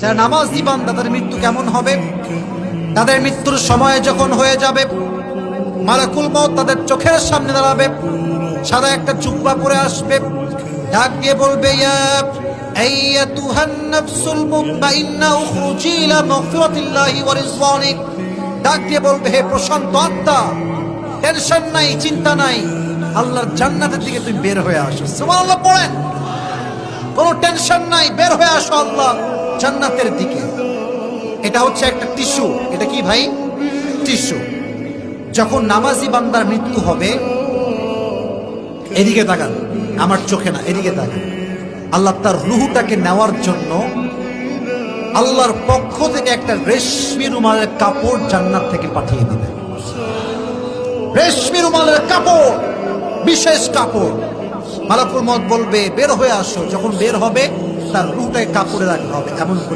যারা নামাজি বান্দা তাদের মৃত্যু কেমন হবে? তাদের মৃত্যুর সময় যখন হয়ে যাবে, মালাকুল মউত তাদের চোখের সামনে দাঁড়াবে, সাদা একটা জুব্বা পরে আসবে, ডাক দিয়ে বলবে, ইয়া আইয়াতুহান নাফসুল মুতমাইন্না উখরুজি ইলা মাগফিরাতিল্লাহি ওয়া রিজওয়ানি। ডাক দিয়ে বলবে, হে প্রশান্ত আত্মা, টেনশন নাই, চিন্তা নাই, আল্লাহর জান্নাতের দিকে তুমি বের হয়ে আসো। সুবহানাল্লাহ পড়েন। কোনো টেনশন নাই, বের হয়ে আসো আল্লাহ জান্নাতের দিকে। এটা হচ্ছে একটা টিস্যু। এটা কি ভাই? টিস্যু। যখন নামাজি বান্দার মৃত্যু হবে, এদিকে তাকান, আমার চোখে না, এদিকে তাকান। আল্লাহ তার রুহটাকে নেওয়ার জন্য আল্লাহর পক্ষ থেকে একটা রেশমি রুমালের কাপড় জান্নাত থেকে পাঠিয়ে দিবেন। রেশমি রুমালের কাপড়, বিশেষ কাপড়। মালাকুল মউত বলবে, বের হয়ে আসো। যখন বের হবে, তার রুহটাকে কাপড়ে রাখা হবে এমন করে।